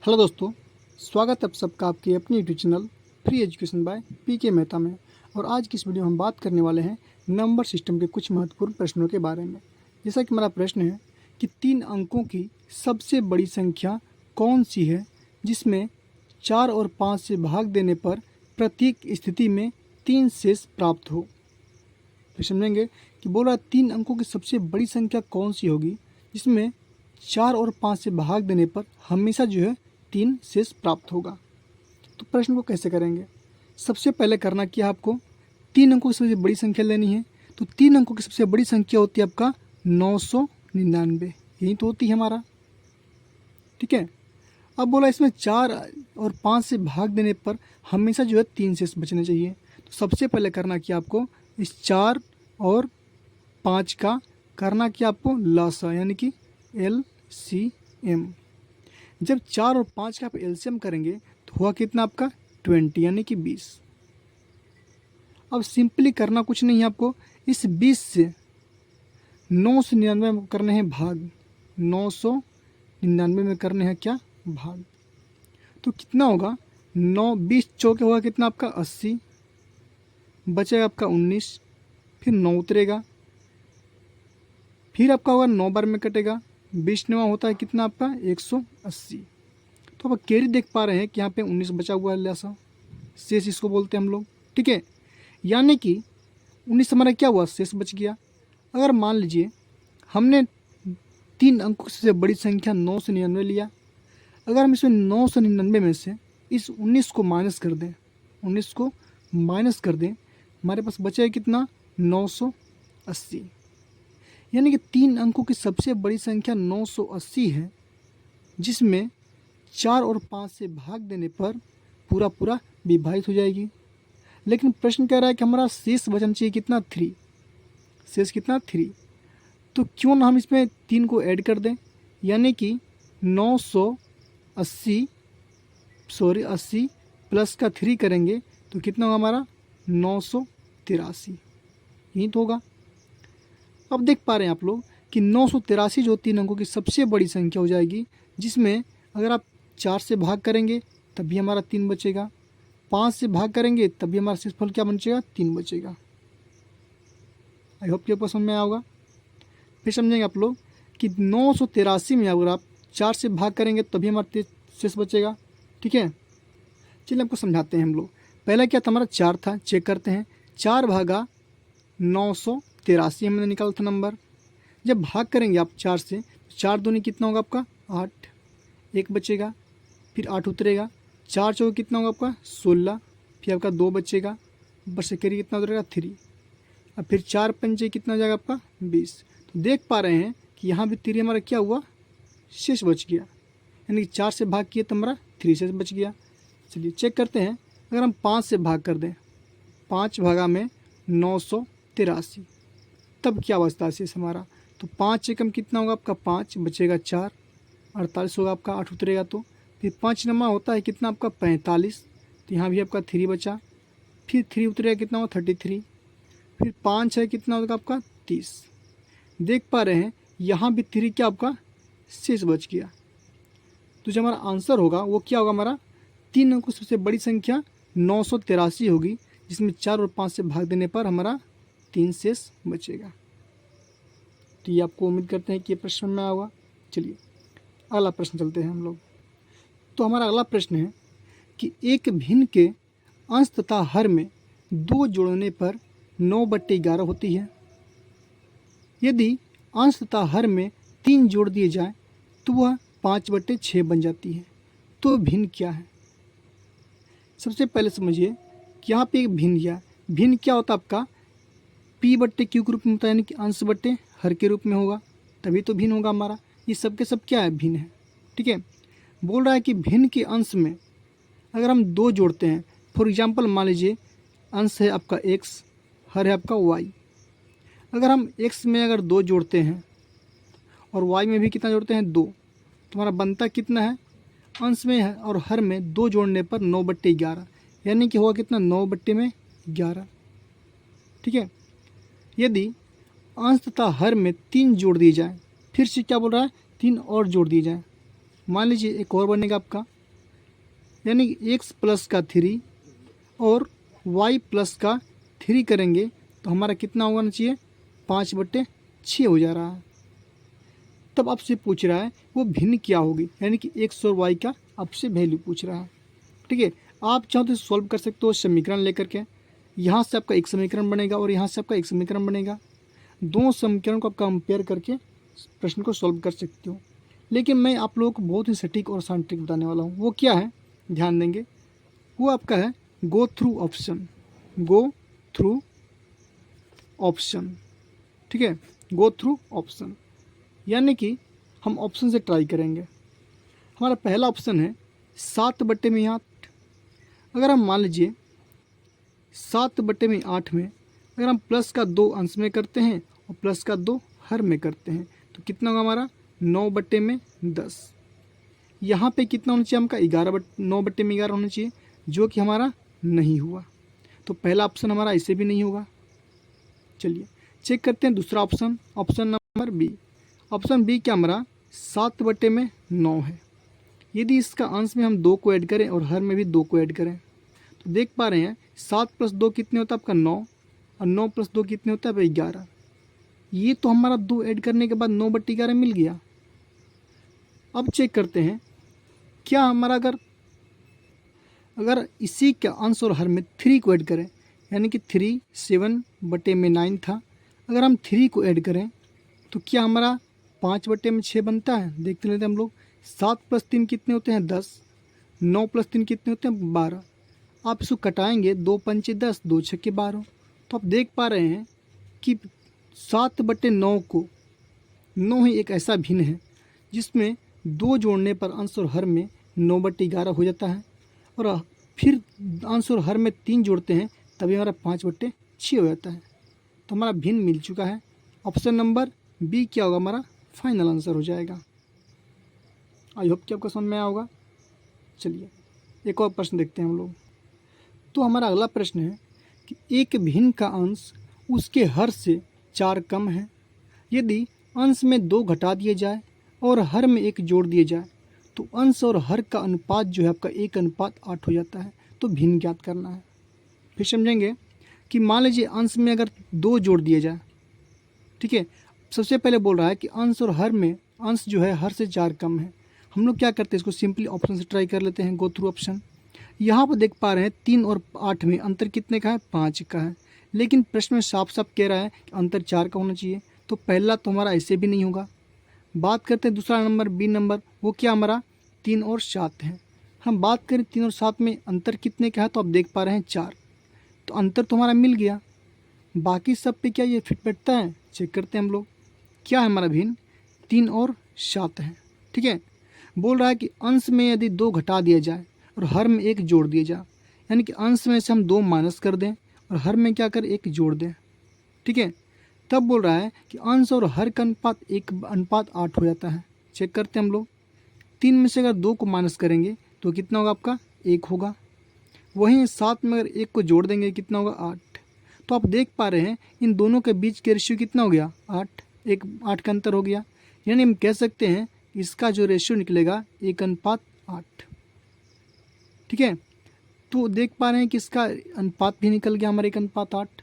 Hello दोस्तों, स्वागत है आप सबका आपके अपनी YouTube channel free education by PK Mehta में। और आज की इस वीडियो में हम बात करने वाले हैं नंबर सिस्टम के कुछ महत्वपूर्ण प्रश्नों के बारे में। जैसा कि हमारा प्रश्न है कि 3 अंकों की सबसे बड़ी संख्या कौन सी है जिसमें 4 और 5 से भाग देने पर प्रत्येक स्थिति में 3 शेष प्राप्त हो। तो समझेंगे कि बोल रहा है 3 अंकों की सबसे बड़ी संख्या कौन सी होगी जिसमें 4 और 5 से भाग देने पर हमेशा जो है 3 शेष प्राप्त होगा। तो प्रश्न को कैसे करेंगे? सबसे पहले करना क्या है, आपको 3 अंकों की सबसे बड़ी संख्या लेनी है। तो 3 अंकों की सबसे बड़ी संख्या होती है आपका 999, यही तो होती है हमारा। ठीक है, अब बोला इसमें 4 और 5 से भाग देने पर हमेशा जो है 3 शेष बचने चाहिए। तो सबसे पहले करना क्या आपको, इस 4 और 5 का करना क्या आपको लसा, यानी कि LCM। जब 4 और 5 का आप LCM करेंगे तो हुआ कितना आपका 20, यानी कि 20। अब सिंपली करना कुछ नहीं है आपको, इस 20 से 999 में करने हैं भाग, 999 में करने हैं क्या भाग। तो कितना होगा, 20 चौके होगा कितना आपका 80, बचेगा आपका 19, फिर 9 उतरेगा, फिर आपका होगा 9 बार में कटेगा, 20 9 होता है कितना आपका 180। तो अब कैरी देख पा रहे हैं कि यहाँ पे 19 बचा हुआ है, लसा शेष इसको बोलते हैं हम लोग। ठीक है, यानी कि 19 हमारा क्या हुआ, शेष बच गया। अगर मान लीजिए हमने 3 अंकों से बड़ी संख्या 999 लिया, अगर हम इसमें 999 में से इस 19 को माइनस कर दें, 19 को माइनस कर दें, हमारे पास बचेगा कितना 980। यानी कि 3 अंकों की सबसे बड़ी संख्या 980 है जिसमें 4 और 5 से भाग देने पर पूरा विभाजित हो जाएगी। लेकिन प्रश्न कह रहा है कि हमारा शेष बचना चाहिए कितना 3, शेष कितना 3। तो क्यों ना हम इसमें 3 को ऐड कर दें, यानी कि 80 प्लस का 3 करेंगे तो कितना होगा हमारा 983, यही तो होगा। अब देख पा रहे हैं आप लोग कि 983 जो 3 अंकों की सबसे बड़ी संख्या हो जाएगी, जिसमें अगर आप 4 से भाग करेंगे तब भी हमारा 3 बचेगा, 5 से भाग करेंगे तब भी हमारा शेषफल क्या बचेगा 3 बचेगा। आई होप कि आपको समझ में आया होगा। फिर समझेंगे आप लोग कि 983 में अगर आप 4 से भाग करेंगे तभी हमारा शेष बचेगा। ठीक है, चलिए आपको समझाते हैं हम लोग। पहला क्या था, हमारा 4 था, चेक करते हैं। 4 भागा 983 हमने निकाला था नंबर। जब भाग करेंगे आप 4 से, 4 दूनी कितना होगा आपका 8, 1 बचेगा, फिर 8 उतरेगा, 4 चौके कितना होगा आपका 16, फिर आपका 2 बचेगा, बस करिए कितना उतरेगा 3, अब फिर 4 पंचे कितना हो जाएगा आपका 20। तो देख पा रहे हैं कि यहाँ भी 3 हमारा क्या हुआ, शेष बच गया, यानी कि 4 से भाग किए तो हमारा 3 शेष बच गया। चलिए चेक करते हैं, अगर हम 5 से भाग कर दें, 5 भागा में 983, तब क्या बचता है शेष हमारा। तो 5 एकम कितना होगा आपका 5, बचेगा 4, 48 होगा आपका, 8 उतरेगा तो फिर 5 नमा होता है कितना आपका 45, तो यहाँ भी आपका 3 बचा, फिर 3 उतरेगा कितना होगा 33, फिर 5 है कितना होगा आपका 30। देख पा रहे हैं यहाँ भी 3 क्या आपका शेष बच गया। तो जो हमारा आंसर होगा वो क्या होगा, हमारा 3 अंकों की सबसे बड़ी संख्या 983 होगी, जिसमें 4 और 5 से भाग देने पर हमारा 3 शेष बचेगा। तो ये आपको उम्मीद करते हैं कि ये प्रश्न में आया होगा। चलिए अगला प्रश्न चलते हैं हम लोग। तो हमारा अगला प्रश्न है कि एक भिन्न के अंश तथा हर में 2 जोड़ने पर 9/11 होती है। यदि अंश तथा हर में 3 जोड़ दिए जाए तो वह 5/6 बन जाती है। तो भिन्न क्या है? सबसे पहले समझिए कि यहाँ पे एक भिन्न क्या होता है आपका P/Q के रूप में होता है, यानी कि अंश बट्टे हर के रूप में होगा, तभी तो भिन्न होगा हमारा। ये सब के सब क्या है, भिन्न है। ठीक है, बोल रहा है कि भिन्न के अंश में अगर हम 2 जोड़ते हैं, फॉर एग्जांपल मान लीजिए अंश है आपका x, हर है आपका y। अगर हम x में अगर 2 जोड़ते हैं और y में भी कितना जोड़ते हैं 2, तो हमारा बनता कितना है, अंश में है और हर में 2 जोड़ने पर 9/11, यानी कि होगा कितना 9/11। ठीक है, यदि अंश तथा हर में 3 जोड़ दिए जाए, फिर से क्या बोल रहा है 3 और जोड़ दिए जाए, मान लीजिए एक और बनेगा आपका यानी कि एक्स प्लस का 3 और वाई प्लस का 3 करेंगे तो हमारा कितना होना चाहिए, 5/6 हो जा रहा है। तब आपसे पूछ रहा है वो भिन्न क्या होगी, यानी कि एक्स और वाई का आपसे वैल्यू पूछ रहा है। ठीक है, आप चाहो तो सॉल्व कर सकते हो समीकरण लेकर के। यहाँ से आपका एक समीकरण बनेगा और यहाँ से आपका एक समीकरण बनेगा। दोनों समीकरण को आप कंपेयर करके प्रश्न को सॉल्व कर सकते हो। लेकिन मैं आप लोगों को बहुत ही सटीक और आसान ट्रिक बताने वाला हूँ। वो क्या है, ध्यान देंगे, वो आपका है go through option. Go through option, ठीक है, गो थ्रू ऑप्शन, यानी कि हम ऑप्शन से ट्राई करेंगे। हमारा पहला ऑप्शन है 7/8। अगर हम मान लीजिए 7/8 में अगर हम प्लस का 2 अंश में करते हैं और प्लस का 2 हर में करते हैं तो कितना होगा हमारा, 9/10। यहाँ पे कितना होना चाहिए हमका, 9/11 होना चाहिए, जो कि हमारा नहीं हुआ। तो पहला ऑप्शन हमारा ऐसे भी नहीं होगा। चलिए चेक करते हैं दूसरा option, option number B. Option B क्या हमारा 7/9 है। यदि इसका अंश में हम 2 को ऐड करें और हर में भी 2 को ऐड करें तो देख पा रहे हैं 7 + 2 कितने होता है आपका 9, और 9 + 2 कितने होता है भाई 11। ये तो हमारा 2 ऐड करने के बाद 9/11 मिल गया। अब चेक करते हैं क्या हमारा अगर इसी के अंश और हर में 3 को ऐड करें, यानी कि 3 7/9 था, अगर हम 3 को ऐड करें तो क्या हमारा 5/6 बनता है। देखते लेते हम लोग, 7 + 3 कितने होते हैं 10, 9 + 3 कितने होते हैं 12। आप इसको कटाएंगे, 2 × 5 = 10, 2 × 6 = 12। तो आप देख पा रहे हैं कि 7/9 को 9 ही एक ऐसा भिन्न है जिसमें 2 जोड़ने पर अंश और हर में 9/11 हो जाता है, और फिर अंश और हर में 3 जोड़ते हैं तभी हमारा 5/6 हो जाता है। तो हमारा भिन्न मिल चुका है। ऑप्शन नंबर बी क्या होगा, हमारा फाइनल आंसर हो जाएगा। आई होप कि आपको समझ में आया होगा। चलिए एक और प्रश्न देखते हैं हम लोग। तो हमारा अगला प्रश्न है कि एक भिन्न का अंश उसके हर से 4 कम है। यदि अंश में 2 घटा दिए जाए और हर में 1 जोड़ दिए जाए तो अंश और हर का अनुपात जो है आपका 1:8 हो जाता है। तो भिन्न ज्ञात करना है। फिर समझेंगे कि मान लीजिए अंश में अगर 2 जोड़ दिए जाए, ठीक है, सबसे पहले बोल रहा है कि अंश और हर में अंश जो है हर से 4 कम है। हम लोग क्या करते हैं, इसको सिंपली ऑप्शन से ट्राई कर लेते हैं, गो थ्रू ऑप्शन। यहाँ पर देख पा रहे हैं 3 और 8 में अंतर कितने का है, 5 का है, लेकिन प्रश्न में साफ साफ कह रहा है कि अंतर 4 का होना चाहिए। तो पहला तो हमारा ऐसे भी नहीं होगा। बात करते हैं दूसरा नंबर, बी नंबर, वो क्या हमारा 3 और 7 है। हम बात करें 3 और 7 में अंतर कितने का है, तो आप देख पा रहे हैं 4। तो अंतर तो हमारा मिल गया। बाकी सब पे क्या ये फिट बैठता है, चेक करते हैं हम लोग। क्या है हमारा भिन्न, 3 और 7 है। ठीक है, बोल रहा है कि अंश में यदि 2 घटा दिया जाए और हर में 1 जोड़ दिया जाए, यानी कि अंश में से हम 2 माइनस कर दें और हर में क्या करें 1 जोड़ दें। ठीक है, तब बोल रहा है कि अंश और हर का अनुपात 1:8 हो जाता है। चेक करते हैं हम लोग। 3 में से अगर 2 को माइनस करेंगे तो कितना होगा आपका 1 होगा। वहीं 7 में अगर 1 को जोड़ देंगे कितना होगा 8। तो आप देख पा रहे हैं इन दोनों के बीच के रेशियो कितना हो गया 8, 8 का अंतर हो गया। यानी हम कह सकते हैं इसका जो रेशियो निकलेगा 1:8। ठीक है, तो देख पा रहे हैं कि इसका अनुपात भी निकल गया हमारे 1:8।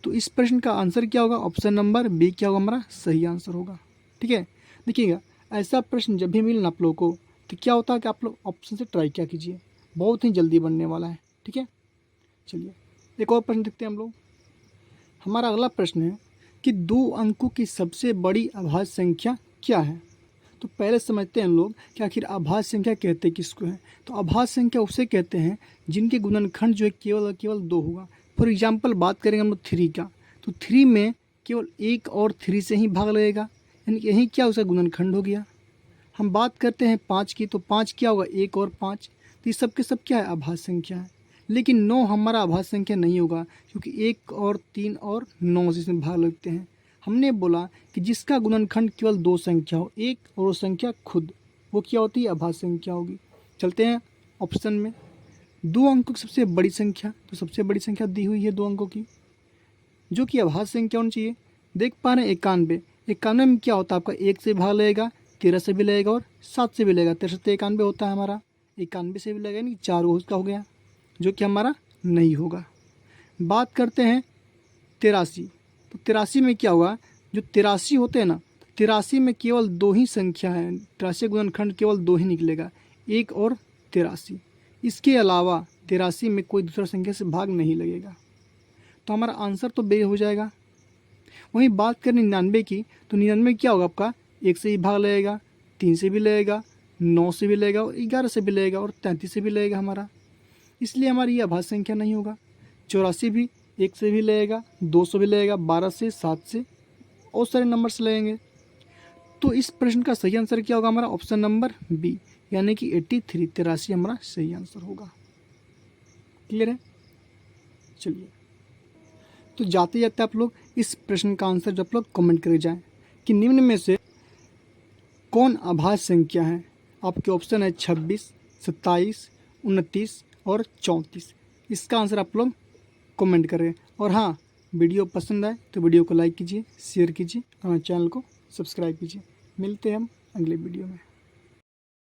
तो इस प्रश्न का आंसर क्या होगा, ऑप्शन नंबर बी क्या होगा हमारा सही आंसर होगा। ठीक है, देखिएगा ऐसा प्रश्न जब भी मिले आप लोगों को तो क्या होता है कि आप लोग ऑप्शन से ट्राई क्या कीजिए, बहुत ही जल्दी बनने वाला है। ठीक है, चलिए एक और प्रश्न देखते हैं हम लोग। हमारा अगला प्रश्न है कि 2 अंकों की सबसे बड़ी अभाज्य संख्या क्या है। तो पहले समझते हैं हम लोग कि आखिर अभाज्य संख्या कहते किसको है। तो अभाज्य संख्या उसे कहते हैं जिनके गुणनखंड जो है केवल और केवल 2 होगा। फॉर एग्जाम्पल बात करेंगे हम लोग 3 का, तो 3 में केवल 1 और 3 से ही भाग लगेगा, यानी कि यही क्या उसका गुणनखंड हो गया। हम बात करते हैं 5 की, तो 5 क्या होगा 1 और 5, तो ये सब के सब क्या है अभाज्य संख्या है। लेकिन 9 हमारा अभाज्य संख्या नहीं होगा क्योंकि 1 और 3 और 9 से इसमें भाग लगते हैं। हमने बोला कि जिसका गुणनखंड केवल 2 संख्या हो, एक और वो संख्या खुद, वो क्या होती है अभाज्य संख्या होगी। चलते हैं ऑप्शन में, 2 अंकों की सबसे बड़ी संख्या, तो सबसे बड़ी संख्या दी हुई है 2 अंकों की जो कि अभाज्य संख्या होनी चाहिए। देख पा रहे हैं 91, 91 में क्या होता है आपका 1 से भाग लगेगा, 13 से भी लगेगा और 7 से भी लगेगा, 13 से 91 होता है हमारा। 91 से भी लगेगा, यानी 4 उसका हो गया, जो कि हमारा नहीं होगा। बात करते हैं 83। तो 83 में क्या हुआ, जो 83 होते हैं ना, 83 में केवल 2 ही संख्या है, 83 गुणनखंड केवल 2 ही निकलेगा, 1 और 83। इसके अलावा 83 में कोई दूसरा संख्या से भाग नहीं लगेगा, तो हमारा आंसर तो बे हो जाएगा। वहीं बात करें 99 की, तो 99 क्या होगा आपका, 1 से ही भाग लगेगा, 3 से भी लगेगा, 9 से भी लगेगा, और 11 से भी लगेगा, और 33 से भी लगेगा हमारा, इसलिए हमारी ये अभाज्य संख्या नहीं होगा। 84 भी 1 से भी लगेगा, 2 से भी लगेगा, 12 से, 7 से, और सारे नंबर से लगेंगे। तो इस प्रश्न का सही आंसर क्या होगा हमारा, ऑप्शन नंबर बी, यानी कि 83, 83 हमारा सही आंसर होगा। क्लियर है? चलिए, तो जाते जाते आप लोग इस प्रश्न का आंसर जो आप लोग कमेंट कर जाएं कि निम्न में से कौन अभाज्य संख्या है। आपके ऑप्शन है 26, 27, 29 और 34। इसका आंसर आप लोग कमेंट करें। और हाँ, वीडियो पसंद आए तो वीडियो को लाइक कीजिए, शेयर कीजिए और हमारे चैनल को सब्सक्राइब कीजिए। मिलते हैं हम अगले वीडियो में।